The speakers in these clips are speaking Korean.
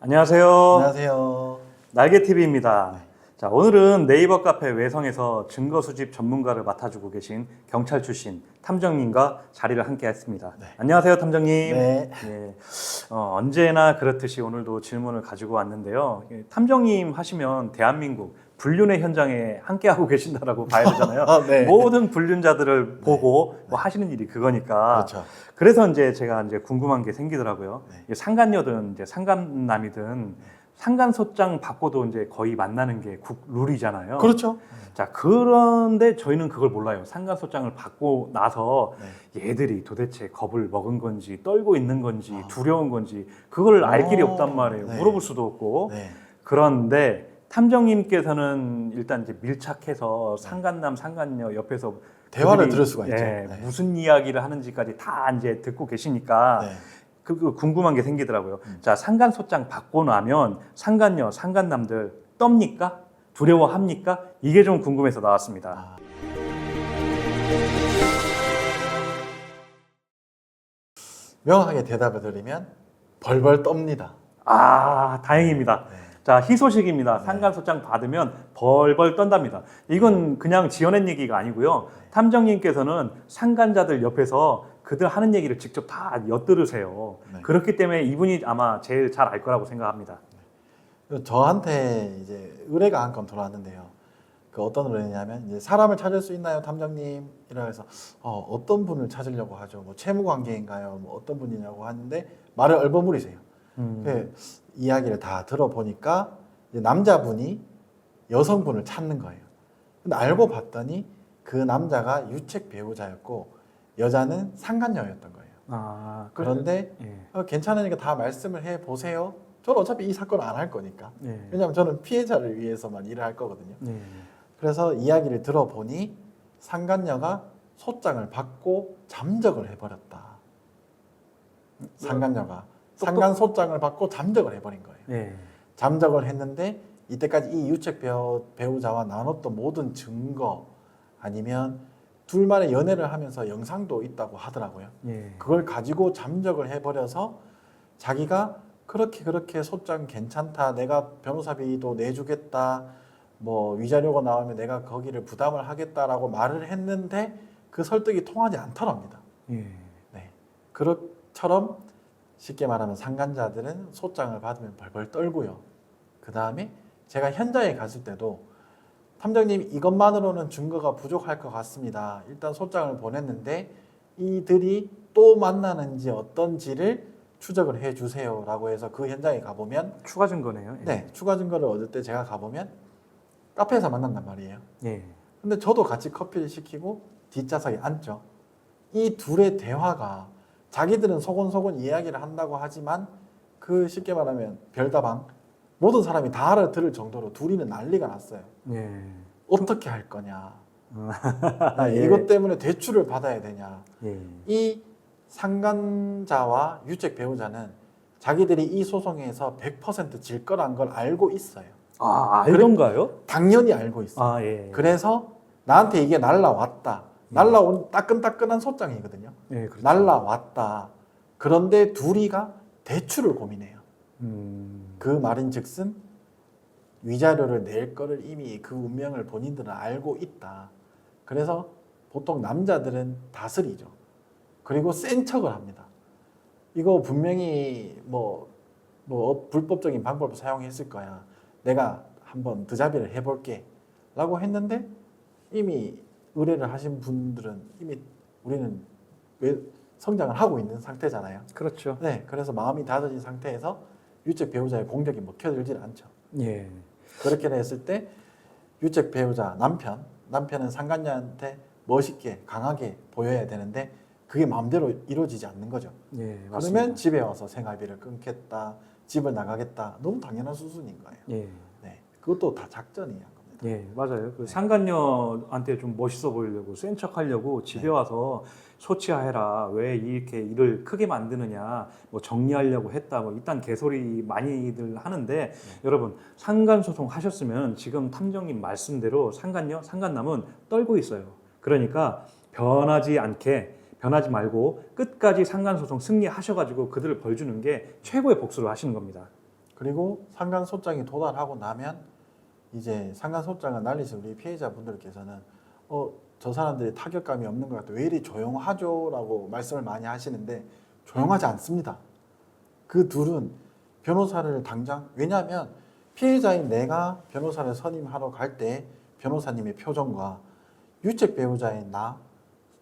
안녕하세요. 안녕하세요. 날개TV입니다. 자, 오늘은 네이버 카페 외성에서 증거 수집 전문가를 맡아주고 계신 경찰 출신 탐정님과 자리를 함께 했습니다. 네. 안녕하세요, 탐정님. 네. 예, 언제나 그렇듯이 오늘도 질문을 가지고 왔는데요. 탐정님 하시면 대한민국 불륜의 현장에 함께하고 계신다라고 봐야 되잖아요. 네. 모든 불륜자들을 보고 뭐 하시는 일이 그거니까. 그렇죠. 그래서 이제 제가 궁금한 게 생기더라고요. 네. 이게 상간녀든 이제 상간남이든 상간소장 받고도 이제 거의 만나는 게 룰이잖아요. 그렇죠. 자, 그런데 저희는 그걸 몰라요. 상간소장을 받고 나서 얘들이 도대체 겁을 먹은 건지 떨고 있는 건지 두려운 건지 그걸 알 길이 없단 말이에요. 네. 물어볼 수도 없고. 네. 그런데 탐정님께서는 일단 이제 밀착해서 상간남, 상간녀 옆에서 대화를 그들이, 들을 수가 있죠. 예, 네. 무슨 이야기를 하는지까지 다 이제 듣고 계시니까 네. 그 궁금한 게 생기더라고요. 자, 상간소장 받고 나면 상간녀, 상간남들 떱니까? 두려워합니까? 이게 좀 궁금해서 나왔습니다. 명확하게 대답을 드리면 벌벌 떱니다. 아, 다행입니다. 네. 자, 희소식입니다. 상간소장 받으면 벌벌 떤답니다. 이건 그냥 지어낸 얘기가 아니고요. 탐정님께서는 상간자들 옆에서 그들 하는 얘기를 직접 다 엿들으세요. 네. 그렇기 때문에 이분이 아마 제일 잘 알 거라고 생각합니다. 저한테 이제 의뢰가 한 건 들어왔는데요. 그 어떤 의뢰냐면 이제 사람을 찾을 수 있나요, 탐정님? 이라 해서 어떤 분을 찾으려고 하죠. 뭐 채무 관계인가요? 뭐 어떤 분이냐고 하는데 말을 얼버무리세요. 그 이야기를 다 들어보니까 이제 남자분이 여성분을 찾는 거예요. 근데 알고 봤더니 그 남자가 유책 배우자였고 여자는 상간녀였던 거예요. 아, 그런데 예. 괜찮으니까 다 말씀을 해 보세요. 저는 어차피 이 사건 안 할 거니까. 예. 왜냐하면 저는 피해자를 위해서만 일을 할 거거든요. 예. 그래서 이야기를 들어보니 상간녀가 소장을 받고 잠적을 해버렸다. 상간녀가 상간 소장을 받고 잠적을 해버린 거예요. 예. 잠적을 했는데 이때까지 이 유책 배우자와 나눴던 모든 증거 아니면 둘만의 연애를 하면서 영상도 있다고 하더라고요. 예. 그걸 가지고 잠적을 해버려서 자기가 그렇게 소장 괜찮다, 내가 변호사비도 내주겠다, 뭐 위자료가 나오면 내가 거기를 부담을 하겠다라고 말을 했는데 그 설득이 통하지 않더랍니다. 예. 네, 그것처럼 쉽게 말하면 상간자들은 소장을 받으면 벌벌 떨고요. 그 다음에 제가 현장에 갔을 때도 탐정님 이것만으로는 증거가 부족할 것 같습니다. 일단 소장을 보냈는데 이들이 또 만나는지 어떤지를 추적을 해주세요 라고 해서 그 현장에 가보면 추가 증거네요. 예. 네, 추가 증거를 얻을 때 제가 가보면 카페에서 만난단 말이에요. 예. 근데 저도 같이 커피를 시키고 뒷좌석에 앉죠. 이 둘의 대화가 자기들은 소곤소곤 이야기를 한다고 하지만 그 쉽게 말하면 별다방 모든 사람이 다 알아들을 정도로 둘이는 난리가 났어요. 예. 어떻게 할 거냐. 예. 이것 때문에 대출을 받아야 되냐. 예. 이 상간자와 유책 배우자는 자기들이 이 소송에서 100% 질 거란 걸 알고 있어요. 아, 알던가요? 당연히 알고 있어요. 아, 예. 그래서 나한테 이게 날라왔다. 날라온 따끈따끈한 소장이거든요. 예, 그렇죠. 날라왔다. 그런데 둘이가 대출을 고민해요. 그 말인즉슨 위자료를 낼 거를 이미 그 운명을 본인들은 알고 있다. 그래서 보통 남자들은 다스리죠. 그리고 센 척을 합니다. 이거 분명히 불법적인 방법을 사용했을 거야. 내가 한번 드자비를 해볼게. 라고 했는데 이미 의뢰를 하신 분들은 이미 우리는 성장을 하고 있는 상태잖아요. 그렇죠. 네, 그래서 마음이 닫아진 상태에서 유책 배우자의 공격이 먹혀들질 않죠. 예. 그렇게 됐을 때 유책 배우자 남편은 상간녀한테 멋있게 강하게 보여야 되는데 그게 마음대로 이루어지지 않는 거죠. 예, 맞습니다. 그러면 집에 와서 생활비를 끊겠다, 집을 나가겠다, 너무 당연한 수순인 거예요. 예. 네, 그것도 다 작전이야. 예, 맞아요. 그 상간녀한테 좀 멋있어 보이려고 센 척하려고 집에 와서 소치하해라. 왜 이렇게 일을 크게 만드느냐. 뭐 정리하려고 했다. 뭐 이딴 개소리 많이들 하는데 여러분 상간소송 하셨으면 지금 탐정님 말씀대로 상간녀, 상간남은 떨고 있어요. 그러니까 변하지 말고 끝까지 상간소송 승리하셔가지고 그들을 벌 주는 게 최고의 복수를 하시는 겁니다. 그리고 상간소장이 도달하고 나면 이제 상간소장을 날리신 우리 피해자분들께서는 저 사람들이 타격감이 없는 것 같아 왜 이리 조용하죠? 라고 말씀을 많이 하시는데 조용하지 않습니다. 그 둘은 변호사를 당장 왜냐하면 피해자인 내가 변호사를 선임하러 갈 때 변호사님의 표정과 유책 배우자인 나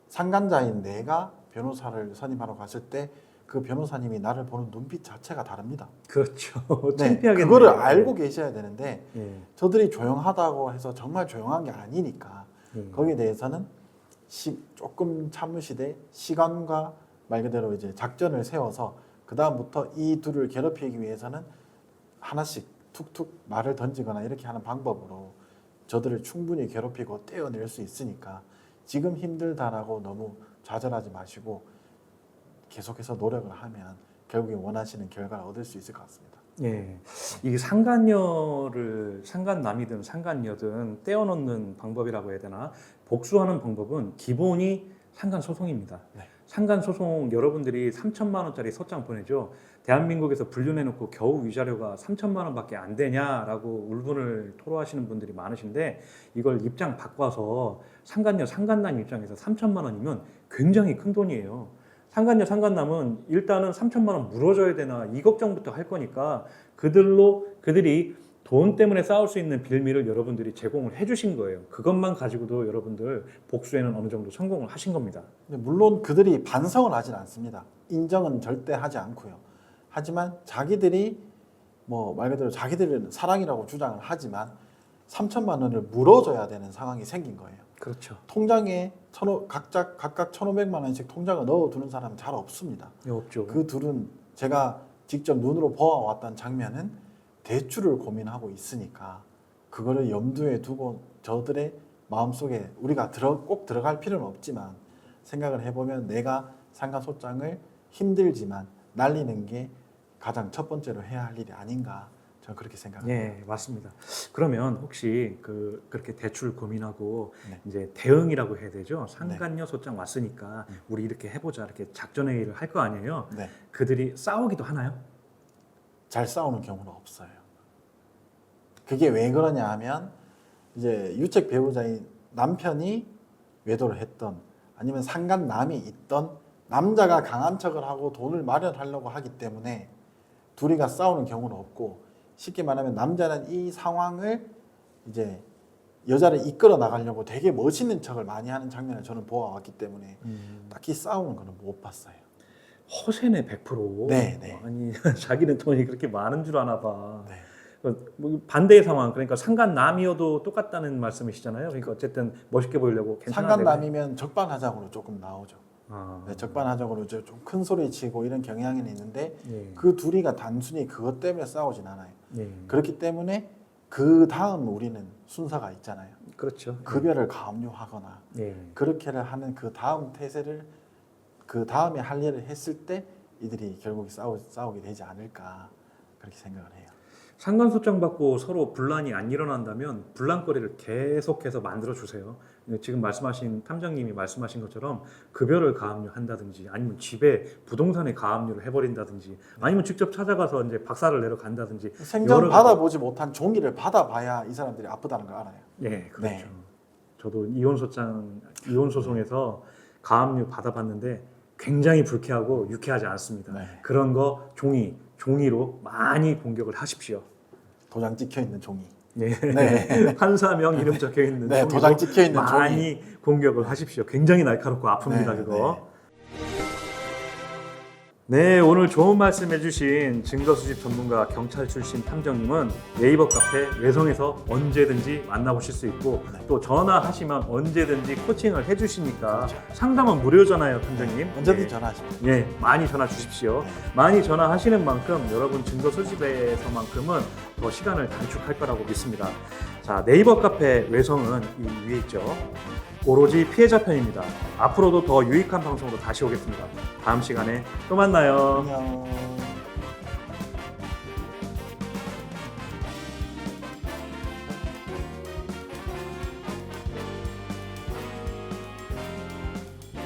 상간자인 내가 변호사를 선임하러 갔을 때 그 변호사님이 나를 보는 눈빛 자체가 다릅니다. 그렇죠. 네, 창피하겠네요. 그거를 알고 계셔야 되는데 예. 저들이 조용하다고 해서 정말 조용한 게 아니니까 예. 거기에 대해서는 조금 참으시되 시간과 말 그대로 이제 작전을 세워서 그 다음부터 이 둘을 괴롭히기 위해서는 하나씩 툭툭 말을 던지거나 이렇게 하는 방법으로 저들을 충분히 괴롭히고 떼어낼 수 있으니까 지금 힘들다라고 너무 좌절하지 마시고 계속해서 노력을 하면 결국에 원하시는 결과를 얻을 수 있을 것 같습니다. 예, 이게 상간남이든 상간녀든 떼어놓는 방법이라고 해야 되나? 복수하는 방법은 기본이 상간소송입니다. 네. 상간소송 여러분들이 3천만 원짜리 소장 보내죠. 대한민국에서 분류해놓고 겨우 위자료가 3천만 원밖에 안 되냐라고 울분을 토로하시는 분들이 많으신데 이걸 입장 바꿔서 상간녀, 상간남 입장에서 3천만 원이면 굉장히 큰 돈이에요. 상간녀, 상간남은 일단은 3천만 원 물어줘야 되나 이 걱정부터 할 거니까 그들이 돈 때문에 싸울 수 있는 빌미를 여러분들이 제공을 해주신 거예요. 그것만 가지고도 여러분들 복수에는 어느 정도 성공을 하신 겁니다. 물론 그들이 반성을 하진 않습니다. 인정은 절대 하지 않고요. 하지만 자기들이 뭐 말 그대로 자기들은 사랑이라고 주장을 하지만 3천만 원을 물어줘야 되는 상황이 생긴 거예요. 그렇죠. 통장에 각각 1,500만 원씩 통장을 넣어두는 사람은 잘 없습니다. 네, 없죠. 그 둘은 제가 직접 눈으로 보아왔던 장면은 대출을 고민하고 있으니까 그거를 염두에 두고 저들의 마음속에 우리가 꼭 들어갈 필요는 없지만 생각을 해보면 내가 상간소장을 힘들지만 날리는 게 가장 첫 번째로 해야 할 일이 아닌가 저는 그렇게 생각합니다. 네, 맞습니다. 그러면 혹시 그렇게 대출 고민하고 네. 이제 대응이라고 해야 되죠. 상간녀 소장 왔으니까 우리 이렇게 해보자 이렇게 작전 회의를 할 거 아니에요. 네. 그들이 싸우기도 하나요? 잘 싸우는 경우는 없어요. 그게 왜 그러냐 하면 이제 유책 배우자인 남편이 외도를 했던 아니면 상간남이 있던 남자가 강한 척을 하고 돈을 마련하려고 하기 때문에 둘이가 싸우는 경우는 없고 쉽게 말하면 남자는 이 상황을 이제 여자를 이끌어 나가려고 되게 멋있는 척을 많이 하는 장면을 저는 보아왔기 때문에 딱히 싸우는 거는 못 봤어요. 허세네 100%. 네, 네. 아니 자기는 돈이 그렇게 많은 줄 아나 봐. 네. 뭐 반대의 상황 그러니까 상간남이어도 똑같다는 말씀이시잖아요. 그러니까 어쨌든 멋있게 보이려고 괜찮아. 상간남이면 적반하장으로 조금 나오죠. 아, 네, 적반하장으로 좀 큰 소리 치고 이런 경향이 있는데 예. 그 둘이가 단순히 그것 때문에 싸우진 않아요. 예. 그렇기 때문에 그 다음 우리는 순서가 있잖아요. 그렇죠. 급여를 가압류하거나 예. 그렇게를 하는 그 다음 태세를 그 다음에 할 일을 했을 때 이들이 결국 싸우게 되지 않을까 그렇게 생각을 해요. 상간소장 받고 서로 분란이 안 일어난다면 분란거리를 계속해서 만들어 주세요. 지금 말씀하신 탐정님이 말씀하신 것처럼 급여를 가압류한다든지 아니면 집에 부동산에 가압류를 해버린다든지 아니면 직접 찾아가서 이제 박살을 내러 간다든지 생전 여러 받아보지 못한 종기를 받아봐야 이 사람들이 아프다는 걸 알아요. 네, 그렇죠. 네. 저도 이혼 소송에서 가압류 받아봤는데 굉장히 불쾌하고 유쾌하지 않습니다. 네. 그런 거 종이로 많이 공격을 하십시오. 도장 찍혀 있는 종이. 네. 네. 판사명 이름 적혀 있는 네, 종이로 도장 찍혀 있는 많이 공격을 하십시오. 굉장히 날카롭고 아픕니다, 네, 그거. 네, 오늘 좋은 말씀 해주신 증거수집 전문가 경찰 출신 탐정님은 네이버 카페 외성에서 언제든지 만나보실 수 있고 네. 또 전화하시면 언제든지 코칭을 해주시니까 상담은 무료잖아요, 탐정님. 언제든지 네. 전화하시면 예, 많이 전화 주십시오. 네. 많이 전화하시는 만큼 여러분 증거 수집에서만큼은 더 시간을 단축할 거라고 믿습니다. 자, 네이버 카페 외성은 이 위에 있죠. 오로지 피해자 편입니다. 앞으로도 더 유익한 방송으로 다시 오겠습니다. 다음 시간에 또 만나요. 안녕.